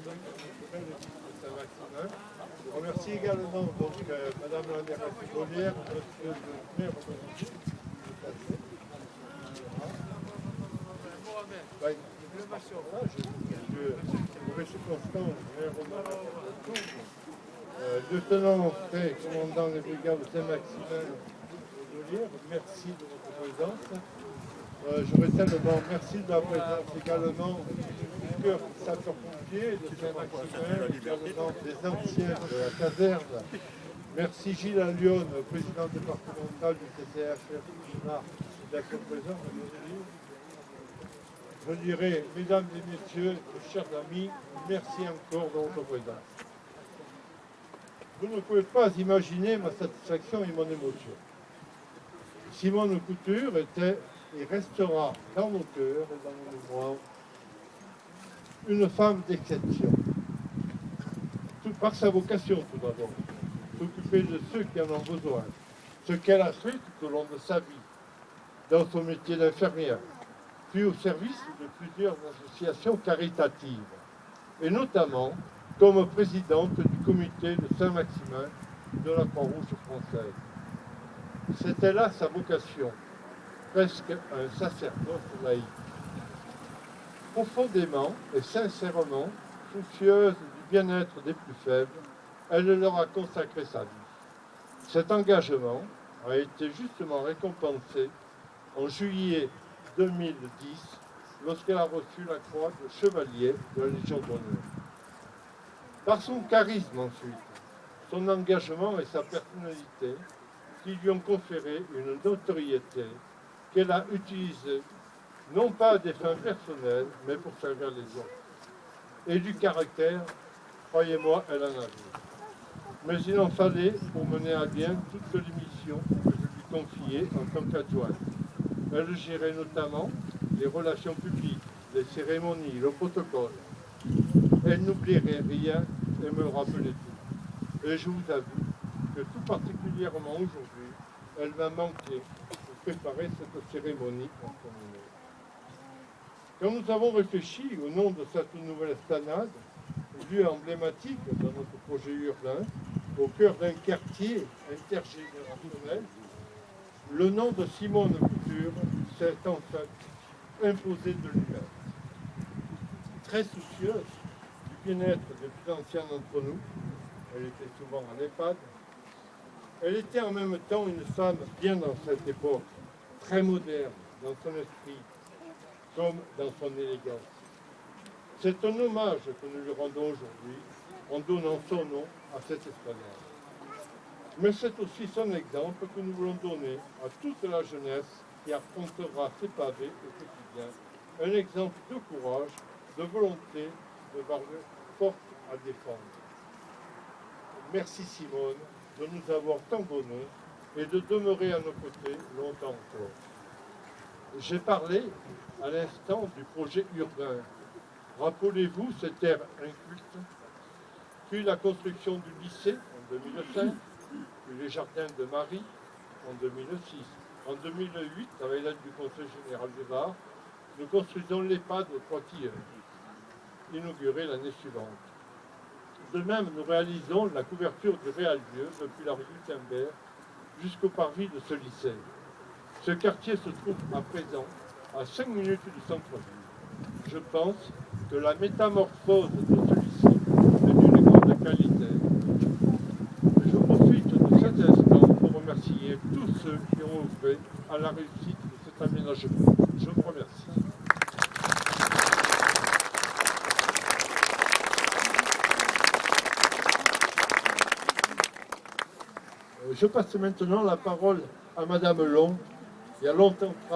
Saint-Maximin. Je remercie également Madame la mairesse Gaulière, Monsieur le maire de lieutenant Frey, commandant les brigades de Saint-Maximin de Gaulière, merci de votre présence. J'aurais tellement merci de la présence également du cœur sapeurs-pompiers de Saint-Maximin, également des anciens de la caserne. Merci Gilles Allione, président départemental du CCHF d'être présent. Je dirais, mesdames et messieurs, chers amis, merci encore de votre présence. Vous ne pouvez pas imaginer ma satisfaction et mon émotion. Simone Couture était et restera dans nos cœurs et dans nos mémoires une femme d'exception. Tout par sa vocation tout d'abord, s'occuper de ceux qui en ont besoin, ce qu'elle a fait tout au long de sa vie, dans son métier d'infirmière, puis au service de plusieurs associations caritatives, et notamment comme présidente du comité de Saint-Maximin de la Croix-Rouge française. C'était là sa vocation, presque un sacerdoce laïque. Profondément et sincèrement soucieuse du bien-être des plus faibles, elle leur a consacré sa vie. Cet engagement a été justement récompensé en juillet 2010 lorsqu'elle a reçu la croix de chevalier de la Légion d'honneur. Par son charisme ensuite, son engagement et sa personnalité qui lui ont conféré une notoriété qu'elle a utilisée non pas à des fins personnelles, mais pour servir les autres. Et du caractère, croyez-moi, elle en avait. Mais il en fallait pour mener à bien toutes les missions que je lui confiais en tant qu'adjointe. Elle gérait notamment les relations publiques, les cérémonies, le protocole. Elle n'oublierait rien et me rappelait tout. Et je vous avoue que tout particulièrement aujourd'hui, elle m'a manqué pour préparer cette cérémonie en son honneur. Quand nous avons réfléchi au nom de cette nouvelle esplanade, lieu emblématique dans notre projet urbain, au cœur d'un quartier intergénérationnel, le nom de Simone Couture s'est en fait imposé de lui-même. Très soucieuse du bien-être des plus anciens d'entre nous, elle était souvent en EHPAD, elle était en même temps une femme bien dans cette époque, très moderne dans son esprit, comme dans son élégance. C'est un hommage que nous lui rendons aujourd'hui en donnant son nom à cette esplanade. Mais c'est aussi son exemple que nous voulons donner à toute la jeunesse qui affrontera ces pavés au quotidien. Un exemple de courage, de volonté, de valeur forte à défendre. Merci Simone de nous avoir tant donné et de demeurer à nos côtés longtemps encore. J'ai parlé à l'instant du projet urbain. Rappelez-vous cette terre inculte, puis la construction du lycée en 2005, puis les jardins de Marie en 2006. En 2008, avec l'aide du Conseil général des Arts, nous construisons l'EHPAD aux Trois Tilleuls, inauguré l'année suivante. De même, nous réalisons la couverture du Réal-Dieu depuis la rue Gutenberg jusqu'au parvis de ce lycée. Ce quartier se trouve à présent à 5 minutes du centre-ville. Je pense que la métamorphose de celui-ci est d'une grande qualité. Je profite de cet instant pour remercier tous ceux qui ont œuvré à la réussite de cet aménagement. Je vous remercie. Je passe maintenant la parole à Madame Long. Il y a longtemps